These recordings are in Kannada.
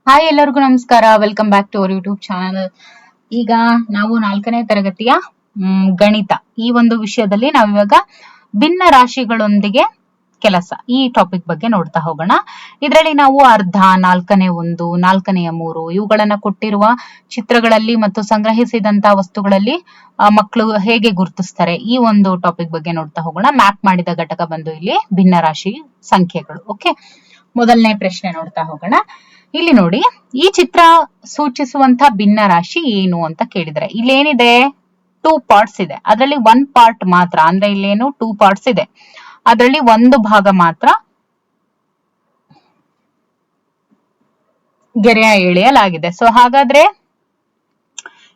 ಹಾಯ್ ಎಲ್ಲರಿಗೂ ನಮಸ್ಕಾರ. Welcome back to our YouTube channel. ಈಗ ನಾವು 4ನೇ ತರಗತಿಯ ಗಣಿತ ಈ ಒಂದು ವಿಷಯದಲ್ಲಿ ನಾವಿವಾಗ ಭಿನ್ನ ರಾಶಿಗಳೊಂದಿಗೆ ಕೆಲಸ ಈ ಟಾಪಿಕ್ ಬಗ್ಗೆ ನೋಡ್ತಾ ಹೋಗೋಣ. ಇದರಲ್ಲಿ ನಾವು ಅರ್ಧ, 4ನೇ 1, 4ನೇ 3 ಇವುಗಳನ್ನ ಕೊಟ್ಟಿರುವ ಚಿತ್ರಗಳಲ್ಲಿ ಮತ್ತು ಸಂಗ್ರಹಿಸಿದಂತ ವಸ್ತುಗಳಲ್ಲಿ ಮಕ್ಕಳು ಹೇಗೆ ಗುರುತಿಸ್ತಾರೆ ಈ ಒಂದು ಟಾಪಿಕ್ ಬಗ್ಗೆ ನೋಡ್ತಾ ಹೋಗೋಣ. ಮ್ಯಾಪ್ ಮಾಡಿದ ಘಟಕ ಬಂದು ಇಲ್ಲಿ ಭಿನ್ನ ರಾಶಿ ಸಂಖ್ಯೆಗಳು. ಓಕೆ, ಮೊದಲನೇ ಪ್ರಶ್ನೆ ನೋಡ್ತಾ ಹೋಗೋಣ. ಇಲ್ಲಿ ನೋಡಿ, ಈ ಚಿತ್ರ ಸೂಚಿಸುವಂತ ಭಿನ್ನ ರಾಶಿ ಏನು ಅಂತ ಕೇಳಿದ್ರೆ ಇಲ್ಲಿ ಏನಿದೆ, 2 ಪಾರ್ಟ್ಸ್ ಇದೆ. ಅದರಲ್ಲಿ 1 ಪಾರ್ಟ್ ಮಾತ್ರ, ಅಂದ್ರೆ ಇಲ್ಲೇನು 2 ಪಾರ್ಟ್ಸ್ ಇದೆ, ಅದರಲ್ಲಿ ಒಂದು ಭಾಗ ಮಾತ್ರ ಗೆರೆಯ ಎಳೆಯಲಾಗಿದೆ. ಸೊ ಹಾಗಾದ್ರೆ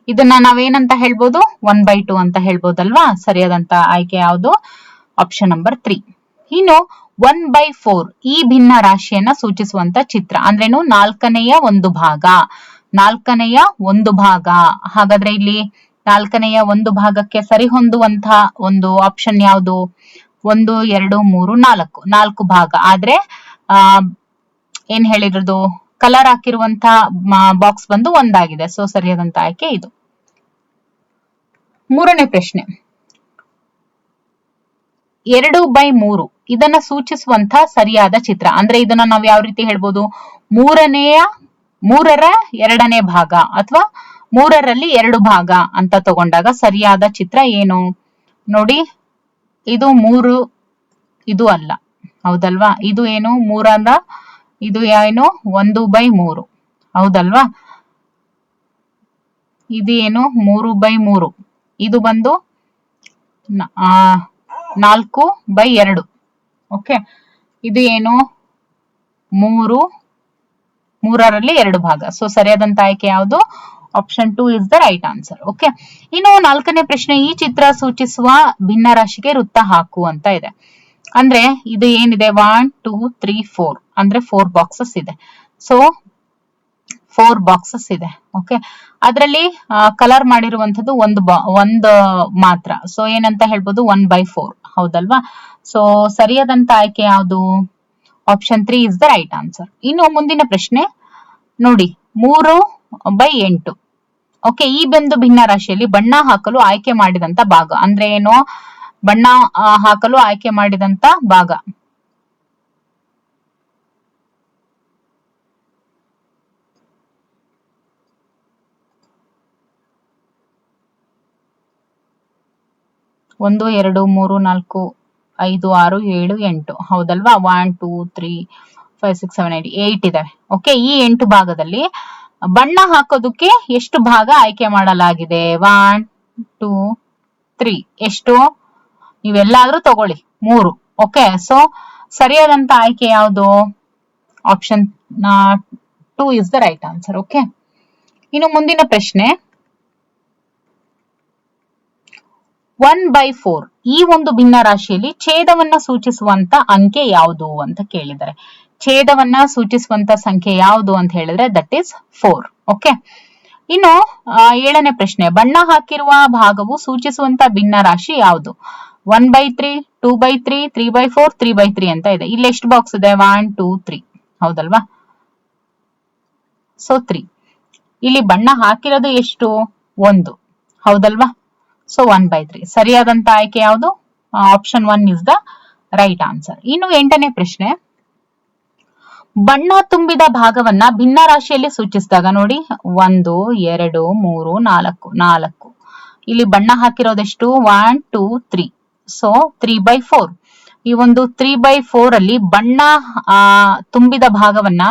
ಇದನ್ನ ನಾವೇನಂತ ಹೇಳ್ಬೋದು, 1/2 ಅಂತ ಹೇಳ್ಬೋದಲ್ವಾ. ಸರಿಯಾದಂತ ಆಯ್ಕೆ ಯಾವುದು? Option number 3. ಇನ್ನು 1/4 ಈ ಭಿನ್ನ ರಾಶಿಯನ್ನ ಸೂಚಿಸುವಂತ ಚಿತ್ರ ಅಂದ್ರೇನು, 4ನೇ 1 ಭಾಗ. 4ನೇ 1 ಭಾಗ. ಹಾಗಾದ್ರೆ ಇಲ್ಲಿ 4ನೇ 1 ಭಾಗಕ್ಕೆ ಸರಿ ಹೊಂದುವಂತಹ ಒಂದು ಆಪ್ಷನ್ ಯಾವುದು? 1, 2, 3, 4 ಭಾಗ. ಆದ್ರೆ ಏನ್ ಹೇಳಿರೋದು, ಕಲರ್ ಹಾಕಿರುವಂತ ಬಾಕ್ಸ್ ಬಂದು 1 ಆಗಿದೆ. ಸೊ ಸರಿಯಾದಂತ ಆಯ್ಕೆ ಇದು. ಮೂರನೇ ಪ್ರಶ್ನೆ, 2/3 ಇದನ್ನ ಸೂಚಿಸುವಂತ ಸರಿಯಾದ ಚಿತ್ರ ಅಂದ್ರೆ ಇದನ್ನ ನಾವು ಯಾವ ರೀತಿ ಹೇಳ್ಬೋದು, 3ರ 2ನೇ ಭಾಗ ಅಥವಾ 3ರಲ್ಲಿ 2 ಭಾಗ ಅಂತ ತಗೊಂಡಾಗ ಸರಿಯಾದ ಚಿತ್ರ ಏನು ನೋಡಿ. ಇದು 3, ಇದು ಅಲ್ಲ, ಹೌದಲ್ವಾ. ಇದು ಏನು 3 ಇದು ಏನು 1/3, ಹೌದಲ್ವಾ. ಇದು ಏನು 3/3, ಇದು ಬಂದು 4/2. ಓಕೆ, ಇದು ಏನು 3ರಲ್ಲಿ 2 ಭಾಗ. ಸೊ ಸರಿಯಾದಂತ ಆಯ್ಕೆ ಯಾವುದು? Option 2 is the right answer. Okay, ಇನ್ನು 4ನೇ ಪ್ರಶ್ನೆ, ಈ ಚಿತ್ರ ಸೂಚಿಸುವ ಭಿನ್ನ ರಾಶಿಗೆ ವೃತ್ತ ಹಾಕು ಅಂತ ಇದೆ. ಅಂದ್ರೆ ಇದು ಏನಿದೆ, 1, 2, 3, 4 ಅಂದ್ರೆ 4 ಬಾಕ್ಸಸ್ ಇದೆ. ಸೊ 4 ಬಾಕ್ಸಸ್ ಇದೆ. ಓಕೆ, ಅದರಲ್ಲಿ ಕಲರ್ ಮಾಡಿರುವಂತದ್ದು ಒಂದು ಮಾತ್ರ. ಸೊ ಏನಂತ ಹೇಳ್ಬೋದು, 1/4, ಹೌದಲ್ವಾ. ಸೊ ಸರಿಯಾದಂತ ಆಯ್ಕೆ ಯಾವುದು? Option 3 is the right answer. ಇನ್ನು ಮುಂದಿನ ಪ್ರಶ್ನೆ ನೋಡಿ, 3/8. ಓಕೆ, ಈ ಬಂದು ಭಿನ್ನ ರಾಶಿಯಲ್ಲಿ ಬಣ್ಣ ಹಾಕಲು ಆಯ್ಕೆ ಮಾಡಿದಂತ ಭಾಗ ಅಂದ್ರೆ ಏನು, ಬಣ್ಣ ಹಾಕಲು ಆಯ್ಕೆ ಮಾಡಿದಂತ ಭಾಗ. ಒಂದು, 2, 3, 4, 5, 6, 7, 8, ಹೌದಲ್ವಾ. 1, 2, 3, 5, 6, 7, 8 ಇದಾವೆ. ಓಕೆ, ಈ 8 ಭಾಗದಲ್ಲಿ ಬಣ್ಣ ಹಾಕೋದಕ್ಕೆ ಎಷ್ಟು ಭಾಗ ಆಯ್ಕೆ ಮಾಡಲಾಗಿದೆ? 1, 2, 3 ಎಷ್ಟು? ನೀವೆಲ್ಲಾದ್ರೂ ತಗೊಳ್ಳಿ, 3. ಓಕೆ, ಸೊ ಸರಿಯಾದಂತ ಆಯ್ಕೆ ಯಾವುದು? Option 2 is the right answer. Okay, ಇನ್ನು ಮುಂದಿನ ಪ್ರಶ್ನೆ, 1/4 ಈ ಒಂದು ಭಿನ್ನ ರಾಶಿಯಲ್ಲಿ ಛೇದವನ್ನ ಸೂಚಿಸುವಂತ ಅಂಕೆ ಯಾವುದು ಅಂತ ಕೇಳಿದರೆ, ಛೇದವನ್ನ ಸೂಚಿಸುವಂತ ಸಂಖ್ಯೆ ಯಾವುದು ಅಂತ ಹೇಳಿದ್ರೆ ದಟ್ ಈಸ್ 4. ಓಕೆ, ಇನ್ನು 7ನೇ ಪ್ರಶ್ನೆ, ಬಣ್ಣ ಹಾಕಿರುವ ಭಾಗವು ಸೂಚಿಸುವಂತ ಭಿನ್ನ ರಾಶಿ ಯಾವುದು? 1/3, 2/3, 3/4, 3/3 ಅಂತ ಇದೆ. ಇಲ್ಲಿ ಎಷ್ಟು ಬಾಕ್ಸ್ ಇದೆ? 1, 2, 3, ಹೌದಲ್ವಾ. ಸೊ 3. ಇಲ್ಲಿ ಬಣ್ಣ ಹಾಕಿರೋದು ಎಷ್ಟು? 1, ಹೌದಲ್ವಾ. ಸೊ 1/3 ಸರಿಯಾದಂತ ಆಯ್ಕೆ ಯಾವುದು? Option 1 is the right answer. ಇನ್ನು 8ನೇ ಪ್ರಶ್ನೆ, ಬಣ್ಣ ತುಂಬಿದ ಭಾಗವನ್ನ ಭಿನ್ನ ರಾಶಿಯಲ್ಲಿ ಸೂಚಿಸಿದಾಗ ನೋಡಿ, 1, 2, 3, 4. ಇಲ್ಲಿ ಬಣ್ಣ ಹಾಕಿರೋದೆಷ್ಟು? 1, 2, 3. ಸೊ 3/4. ಈ ಒಂದು 3/4 ಅಲ್ಲಿ ಬಣ್ಣ ತುಂಬಿದ ಭಾಗವನ್ನ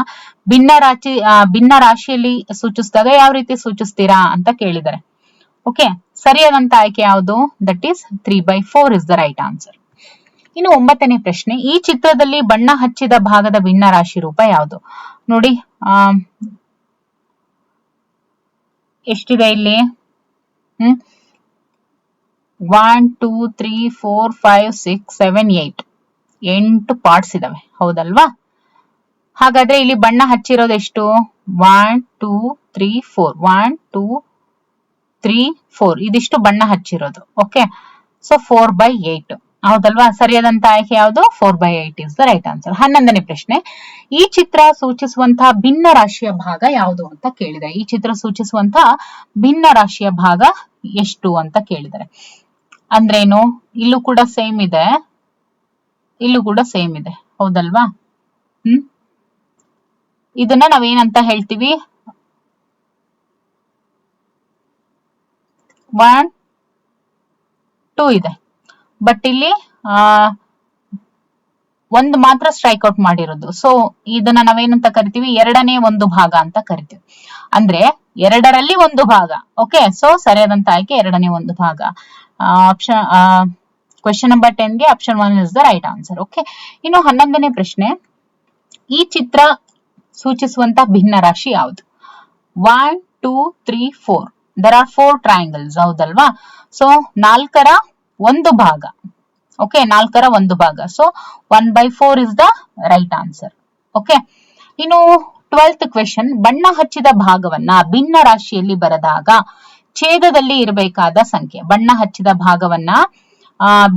ಭಿನ್ನ ರಾಶಿಯಲ್ಲಿ ಸೂಚಿಸಿದಾಗ ಯಾವ ರೀತಿ ಸೂಚಿಸ್ತೀರಾ ಅಂತ ಕೇಳಿದ್ದಾರೆ. ಓಕೆ, ಸರಿಯಾದಂತ ಆಯ್ಕೆ ಯಾವುದು? That is 3/4 is the right answer. ಇನ್ನು 9ನೇ ಪ್ರಶ್ನೆ, ಈ ಚಿತ್ರದಲ್ಲಿ ಬಣ್ಣ ಹಚ್ಚಿದ ಭಾಗದ ಭಿನ್ನ ರಾಶಿ ರೂಪ ಯಾವುದು? ನೋಡಿ, ಎಷ್ಟಿದೆ ಇಲ್ಲಿ? 1, 2, 3, 4, 5, 6, 7, 8 ಪಾರ್ಟ್ಸ್ ಇದಾವೆ, ಹೌದಲ್ವಾ. ಹಾಗಾದ್ರೆ ಇಲ್ಲಿ ಬಣ್ಣ ಹಚ್ಚಿರೋದು ಎಷ್ಟು? 1, 2, 3, 4. 1, 2, 3, 4 ಇದಿಷ್ಟು ಬಣ್ಣ ಹಚ್ಚಿರೋದು. Okay, so 4/8. ಹೌದಲ್ವಾ? ಸರಿಯಾದಂತ ಆಯ್ಕೆ ಯಾವುದು? 4/8 ಇಸ್ ದ ರೈಟ್ ಆನ್ಸರ್. 11ನೇ ಪ್ರಶ್ನೆ, ಈ ಚಿತ್ರ ಸೂಚಿಸುವಂತಹ ಭಿನ್ನ ರಾಶಿಯ ಭಾಗ ಯಾವುದು ಅಂತ ಕೇಳಿದೆ. ಈ ಚಿತ್ರ ಸೂಚಿಸುವಂತಹ ಭಿನ್ನ ರಾಶಿಯ ಭಾಗ ಎಷ್ಟು ಅಂತ ಕೇಳಿದರೆ ಅಂದ್ರೇನು? ಇಲ್ಲೂ ಕೂಡ ಸೇಮ್ ಇದೆ, ಇಲ್ಲೂ ಕೂಡ ಸೇಮ್ ಇದೆ, ಹೌದಲ್ವಾ? ಇದನ್ನ ನಾವೇನಂತ ಹೇಳ್ತೀವಿ? 1, 2 ಇದೆ, ಬಟ್ ಇಲ್ಲಿ ಒಂದು ಮಾತ್ರ ಸ್ಟ್ರೈಕ್ ಔಟ್ ಮಾಡಿರೋದು. ಸೊ ಇದನ್ನ ನಾವೇನಂತ ಕರಿತೀವಿ? ಎರಡನೇ ಒಂದು ಭಾಗ ಅಂತ ಕರಿತೀವಿ. ಅಂದ್ರೆ ಎರಡರಲ್ಲಿ ಒಂದು ಭಾಗ. ಓಕೆ, ಸೊ ಸರಿಯಾದಂತ ಆಯ್ಕೆ ಎರಡನೇ ಒಂದು ಭಾಗ. ಆಪ್ಷನ್ ಕ್ವೆಶ್ಚನ್ ನಂಬರ್ 10ಗೆ option 1 is the right answer. Okay, ಇನ್ನು 11ನೇ ಪ್ರಶ್ನೆ, ಈ ಚಿತ್ರ ಸೂಚಿಸುವಂತ ಭಿನ್ನ ರಾಶಿ ಯಾವುದು? 1, 2, 3, 4 ದರ್ ಆರ್ 4 ಟ್ರಯಾಂಗಲ್ಸ್, ಹೌದಲ್ವಾ? ಸೊ 4ರ ಒಂದು ಭಾಗ. ಓಕೆ, 4ರ ಒಂದು ಭಾಗ. So 1/4 is the right answer. Okay, ಇನ್ನು 12th ಕ್ವೆಶ್ಚನ್, ಬಣ್ಣ ಹಚ್ಚಿದ ಭಾಗವನ್ನ ಭಿನ್ನ ರಾಶಿಯಲ್ಲಿ ಬರೆದಾಗ ಛೇದದಲ್ಲಿ ಇರಬೇಕಾದ ಸಂಖ್ಯೆ. ಬಣ್ಣ ಹಚ್ಚಿದ ಭಾಗವನ್ನ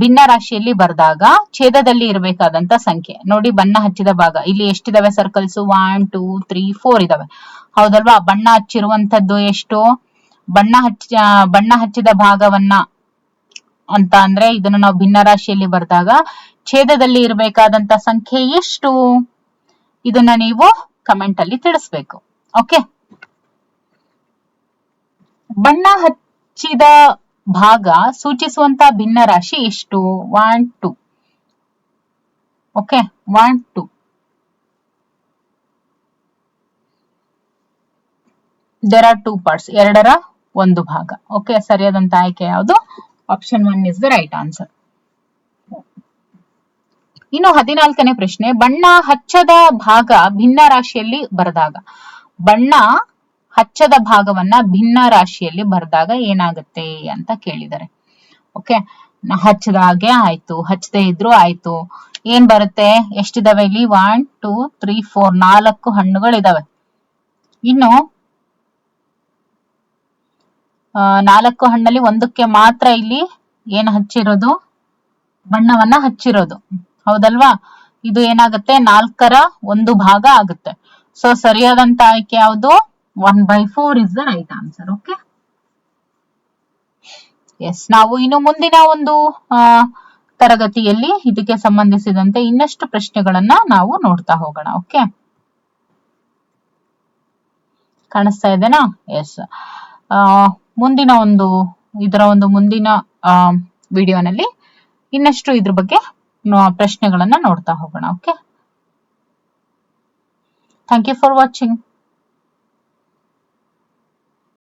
ಭಿನ್ನ ರಾಶಿಯಲ್ಲಿ ಬರೆದಾಗ ಛೇದದಲ್ಲಿ ಇರಬೇಕಾದಂತ ಸಂಖ್ಯೆ. ನೋಡಿ, ಬಣ್ಣ ಹಚ್ಚಿದ ಭಾಗ ಇಲ್ಲಿ ಎಷ್ಟಿದಾವೆ ಸರ್ಕಲ್ಸ್? 1, 2, 3, 4 ಇದಾವೆ, ಹೌದಲ್ವಾ? ಬಣ್ಣ ಹಚ್ಚಿರುವಂತದ್ದು ಎಷ್ಟು? ಬಣ್ಣ ಹಚ್ಚಿದ ಭಾಗವನ್ನ ಅಂತ ಅಂದ್ರೆ ಇದನ್ನು ನಾವು ಭಿನ್ನ ರಾಶಿಯಲ್ಲಿ ಬರೆದಾಗ ಛೇದದಲ್ಲಿ ಇರಬೇಕಾದಂತ ಸಂಖ್ಯೆ ಎಷ್ಟು? ಇದನ್ನ ನೀವು ಕಮೆಂಟ್ ಅಲ್ಲಿ ತಿಳಿಸ್ಬೇಕು. ಓಕೆ, ಬಣ್ಣ ಹಚ್ಚಿದ ಭಾಗ ಸೂಚಿಸುವಂತ ಭಿನ್ನ ರಾಶಿ ಎಷ್ಟು? 1, 2. ಓಕೆ, 1, 2. ದೇರ್ ಆರ್ 2 ಪಾರ್ಟ್ಸ್, ಎರಡರ ಒಂದು ಭಾಗ. ಓಕೆ, ಸರಿಯಾದಂತ ಆಯ್ಕೆ ಯಾವುದು? Option 1 is the right answer. ಇನ್ನು 14ನೇ ಪ್ರಶ್ನೆ, ಬಣ್ಣ ಹಚ್ಚದ ಭಾಗ ಭಿನ್ನ ರಾಶಿಯಲ್ಲಿ ಬರೆದಾಗ. ಬಣ್ಣ ಹಚ್ಚದ ಭಾಗವನ್ನ ಭಿನ್ನ ರಾಶಿಯಲ್ಲಿ ಬರೆದಾಗ ಏನಾಗುತ್ತೆ ಅಂತ ಕೇಳಿದ್ದಾರೆ. ಓಕೆ, ಹಚ್ಚದ ಹಾಗೆ ಆಯ್ತು, ಹಚ್ಚದೆ ಇದ್ರು ಆಯ್ತು. ಏನ್ ಬರುತ್ತೆ? ಎಷ್ಟಿದಾವೆ ಇಲ್ಲಿ? 1, 2, 3, 4 4 ಹಣ್ಣುಗಳಿದಾವೆ. ಇನ್ನು 4 ಹಣ್ಣಲ್ಲಿ ಒಂದಕ್ಕೆ ಮಾತ್ರ ಇಲ್ಲಿ ಏನ್ ಹಚ್ಚಿರೋದು? ಬಣ್ಣವನ್ನ ಹಚ್ಚಿರೋದು, ಹೌದಲ್ವಾ? ಇದು ಏನಾಗುತ್ತೆ? 4ರ ಒಂದು ಭಾಗ ಆಗುತ್ತೆ. ಸೊ ಸರಿಯಾದಂತ ಆಯ್ಕೆ ಯಾವುದು? 1/4 is the right answer. Okay, yes, ನಾವು ಇನ್ನು ಮುಂದಿನ ಒಂದು ತರಗತಿಯಲ್ಲಿ ಇದಕ್ಕೆ ಸಂಬಂಧಿಸಿದಂತೆ ಇನ್ನಷ್ಟು ಪ್ರಶ್ನೆಗಳನ್ನ ನಾವು ನೋಡ್ತಾ ಹೋಗೋಣ. ಓಕೆ, ಕಾಣಿಸ್ತಾ ಇದೆನಾ? ಎಸ್, ಮುಂದಿನ ಒಂದು ಮುಂದಿನ ವಿಡಿಯೋನಲ್ಲಿ ಇನ್ನಷ್ಟು ಇದ್ರ ಬಗ್ಗೆ ಪ್ರಶ್ನೆಗಳನ್ನ ನೋಡ್ತಾ ಹೋಗೋಣ. Okay, thank you for watching.